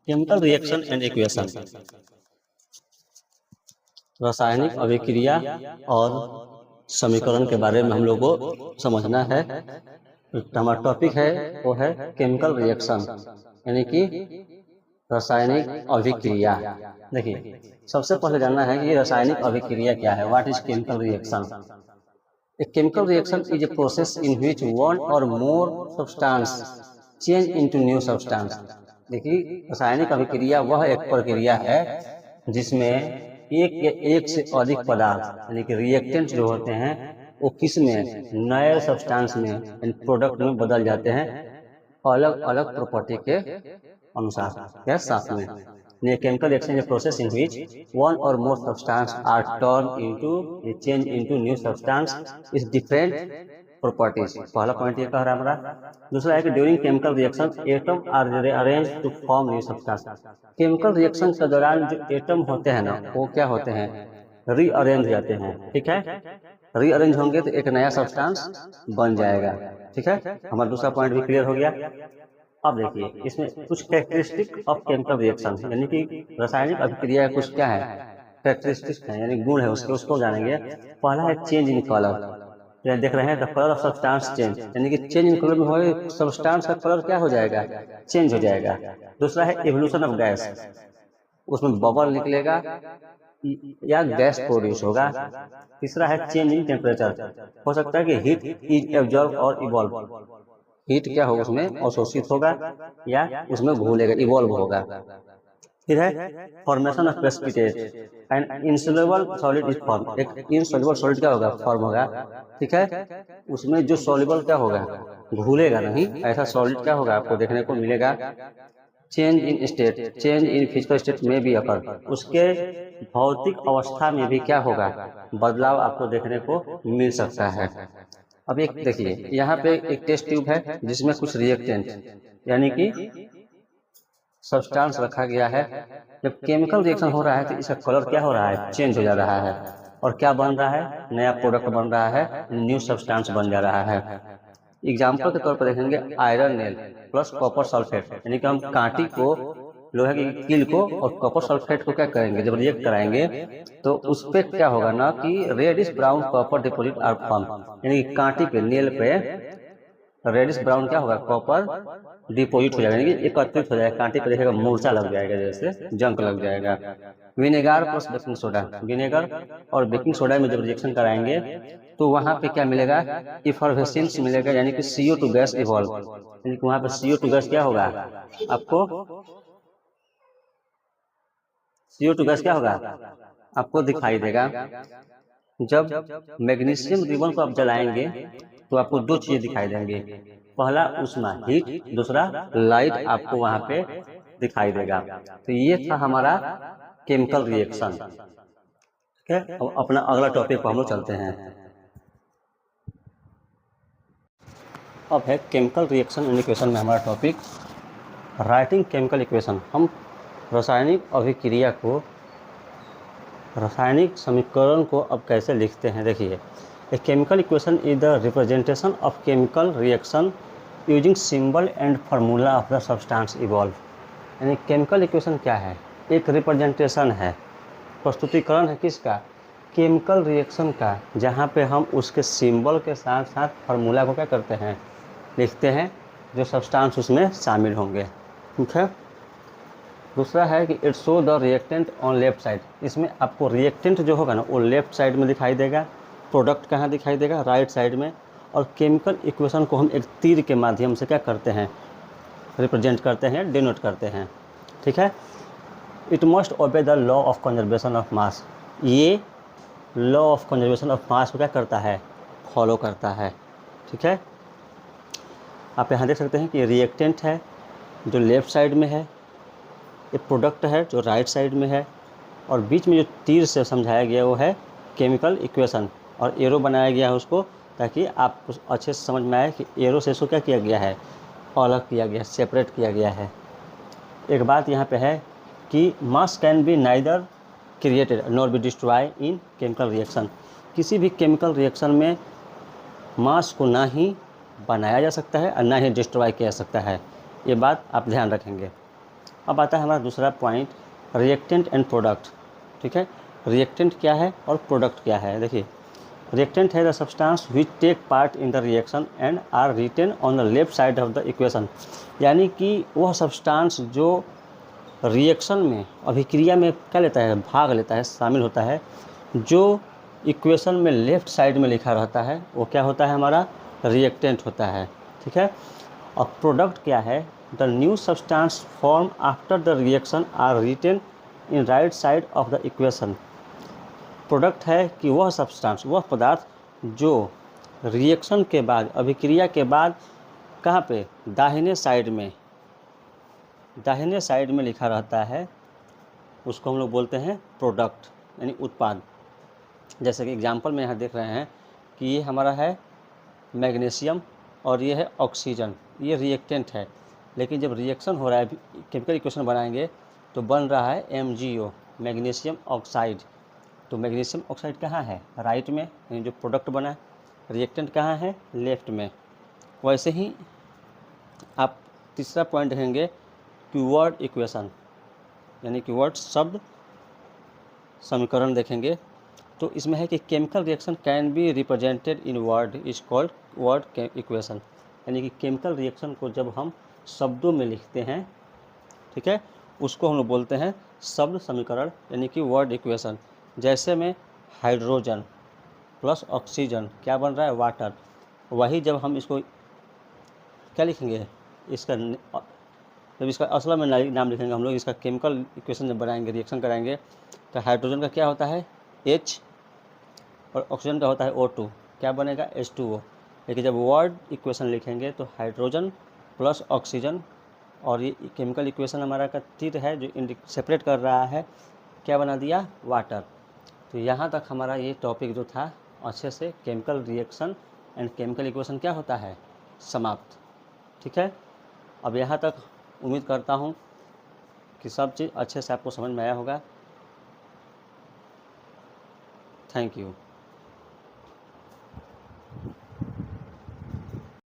Chemical reaction and equation, रासायनिक अभिक्रिया और समीकरण के बारे में हम लोग को समझना है। हमारा टॉपिक है वो है केमिकल रिएक्शन यानी कि रासायनिक अभिक्रिया। देखिए, सबसे पहले जानना है कि रासायनिक अभिक्रिया क्या है। What is chemical reaction? A chemical reaction is a process in which one or more substance change into new substance। देखिए, रासायनिक अभिक्रिया वह एक प्रक्रिया है जिसमें एक या एक से अधिक पदार्थ यानी कि रिएक्टेंट जो होते हैं वो किस में नए सब्सटेंस में यानी प्रोडक्ट में बदल जाते हैं अलग अलग प्रॉपर्टी के अनुसार या साथ में। A chemical reaction is a process in which one or more substance are turned into a change into new substance is different properties। पहला पॉइंट ये कह रहा है हमारा। दूसरा है कि during chemical reaction atom are arrange to form new substance. Chemical reaction के दौरान जो एटम होते हैं ना वो क्या होते हैं, रीअरेंज हो जाते हैं। ठीक है, रीअरेंज होंगे तो एक नया सब्सटेंस बन जाएगा। ठीक है, हमारा दूसरा पॉइंट भी क्लियर हो गया। अब देखिए, इसमें कुछ कैरेक्टरिस्टिक ऑफ केमिकल रिएक्शन यानी कि रासायनिक अभिक्रिया कुछ क्या है, कैरेक्टरिस्टिक है यानी गुण है उसके, उसको जानेंगे। पहला है चेंज इन कलर। यह देख रहे हैं the colour of substance change यानी कि चेंज इन कलर में हो सब्सटेंस का कलर क्या हो जाएगा, चेंज हो जाएगा। दूसरा है एवोल्यूशन ऑफ गैस, उसमें बबल निकलेगा या गैस प्रोड्यूस होगा। तीसरा है चेंज इन टेम्परेचर, हो सकता है कि हीट इज एब्जॉर्ब और इवॉल्व, हीट क्या होगा उसमें अवशोषित होगा या उसमें घुलेगा, इवॉल्व होगा। फिर है formation of precipitate and insoluble solid is form, एक इनसॉल्युबल सॉलिड क्या होगा, फॉर्म होगा। ठीक है, उसमें जो सॉल्युबल क्या होगा, घुलेगा नहीं, ऐसा सॉलिड क्या होगा आपको देखने को मिलेगा। Change in state, change in physical state में भी अकर, उसके भौतिक अवस्था में भी क्या होगा, बदलाव आपको देखने को मिल सकता है। अब एक देखिए, यहाँ पे एक टेस्ट ट्यूब है जिसमें कुछ रिएक्टेंट यानी कि सब्सटेंस रखा गया है। जब केमिकल रिएक्शन हो रहा है तो इसका कलर क्या हो रहा है, चेंज हो जा रहा है और क्या बन रहा है, नया प्रोडक्ट बन रहा है, न्यू सब्सटेंस बन जा रहा है। एग्जाम्पल के तौर पर देखेंगे iron nail plus copper sulphate, यानी कि हम कांटी को, लोहे की कील को और कॉपर सल्फेट को क्या करेंगे, जब रिएक्ट कराएंगे तो उस पर क्या होगा ना कि reddish brown copper deposit are form, यानी कि कांटी पे, नेल पे रेडिश ब्राउन क्या होगा, कॉपर डिपोजिट हो जाएगा, यानी कि एकत्रित हो जाएगा, कांटे पे देखेगा मूर्छा लग जाएगा, जैसे जंक लग जाएगा। Vinegar plus baking soda, vinegar और बेकिंग सोडा में जब रिएक्शन कराएंगे तो वहां पे क्या मिलेगा, इफरवेसेंस मिलेगा, यानी कि CO2 गैस इवॉल्व, यानी कि वहां पे CO2 गैस क्या होगा आपको, CO2 गैस क्या होगा आपको दिखाई देगा। जब मैग्नीशियम रिबन को आप जलाएंगे तो आपको दो चीजें दिखाई देंगी, पहला उष्मा हीट, दूसरा लाइट आपको वहां पे दिखाई देगा। तो ये था हमारा केमिकल रिएक्शन। ठीक है, अब अपना अगला टॉपिक पर हम लोग चलते हैं। अब है केमिकल रिएक्शन एंड इक्वेशन में हमारा टॉपिक राइटिंग केमिकल इक्वेशन। हम रासायनिक अभिक्रिया को, रासायनिक समीकरण को अब कैसे लिखते हैं। देखिए, a chemical equation is the representation of chemical reaction using symbol and formula of the substance evolve. यानी केमिकल इक्वेशन क्या है, एक रिप्रेजेंटेशन है, प्रस्तुतिकरण है किसका, केमिकल रिएक्शन का, जहाँ पे हम उसके सिंबल के साथ साथ फार्मूला को क्या करते हैं, लिखते हैं, जो सब्सटेंस उसमें शामिल होंगे। ठीक है, दूसरा है कि it show the reactant on left side, इसमें आपको रिएक्टेंट जो होगा ना वो लेफ्ट साइड में दिखाई देगा, प्रोडक्ट कहाँ दिखाई देगा, राइट साइड में। और केमिकल इक्वेशन को हम एक तीर के माध्यम से क्या करते हैं, रिप्रेजेंट करते हैं, डिनोट करते हैं। ठीक है, it must obey the law of conservation of mass, ये law of conservation of mass को क्या करता है, फॉलो करता है। ठीक है, आप यहाँ देख सकते हैं कि रिएक्टेंट है जो लेफ्ट साइड में है, ये प्रोडक्ट है जो राइट साइड में है, और बीच में जो तीर से समझाया गया वो है केमिकल इक्वेशन, और एरो बनाया गया है उसको, ताकि आपको अच्छे से समझ में आए कि एरो से इसको क्या किया गया है, अलग किया गया, सेपरेट किया गया है। एक बात यहाँ पे है कि मास can be neither created nor be destroy in chemical reaction, किसी भी केमिकल रिएक्शन में मास को ना ही बनाया जा सकता है और ना ही डिस्ट्रॉय किया जा सकता है, ये बात आप ध्यान रखेंगे। अब आता है हमारा दूसरा पॉइंट, रिएक्टेंट एंड प्रोडक्ट। ठीक है, रिएक्टेंट क्या है और प्रोडक्ट क्या है। देखिए, रिएक्टेंट है the substance which take part in the reaction and are written on the left side of the equation. यानी कि वह सब्सटेंस जो रिएक्शन में, अभिक्रिया में क्या लेता है, भाग लेता है, शामिल होता है, जो इक्वेशन में लेफ्ट साइड में लिखा रहता है, वो क्या होता है, हमारा रिएक्टेंट होता है। ठीक है, और प्रोडक्ट क्या है, the new substance form after the reaction are written in right side of the equation. Product है कि वह सब्सटेंस, वह पदार्थ जो रिएक्शन के बाद, अभिक्रिया के बाद कहाँ पे, दाहिने साइड में लिखा रहता है, उसको हम लोग बोलते हैं प्रोडक्ट, यानी उत्पाद। जैसे कि एग्जांपल में यहाँ देख रहे हैं कि ये हमारा है मैग्नीशियम और ये है ऑक्सीजन, ये रिएक्टेंट है। लेकिन जब रिएक्शन हो रहा है, केमिकल इक्वेशन बनाएंगे तो बन रहा है MgO, मैग्नीशियम ऑक्साइड। तो मैग्नीशियम ऑक्साइड कहाँ है, राइट में, यानी जो प्रोडक्ट बना। रिएक्टेंट कहाँ है, लेफ्ट में। वैसे ही आप तीसरा पॉइंट देखेंगे कीवर्ड इक्वेशन, यानी कीवर्ड शब्द समीकरण देखेंगे तो इसमें है कि chemical reaction can be represented in word is called word equation. यानी कि केमिकल रिएक्शन को जब हम शब्दों में लिखते हैं, ठीक है, उसको हम लोग बोलते हैं शब्द समीकरण, यानी कि वर्ड इक्वेशन। जैसे में हाइड्रोजन प्लस ऑक्सीजन क्या बन रहा है, वाटर। वही जब हम इसको क्या लिखेंगे, इसका जब इसका असल में नाम लिखेंगे हम लोग, इसका केमिकल इक्वेशन जब बनाएंगे, रिएक्शन कराएंगे, तो हाइड्रोजन का क्या होता है H और ऑक्सीजन का होता है O2, क्या बनेगा H2O। लेकिन जब वर्ड इक्वेशन लिखेंगे तो हाइड्रोजन प्लस ऑक्सीजन, और ये केमिकल इक्वेशन हमारा का तीर है जो सेपरेट कर रहा है, क्या बना दिया, वाटर। तो यहाँ तक हमारा ये टॉपिक जो था अच्छे से, chemical reaction and chemical equation क्या होता है, समाप्त। ठीक है, अब यहाँ तक उम्मीद करता हूँ कि सब चीज़ अच्छे से आपको समझ में आया होगा। Thank you.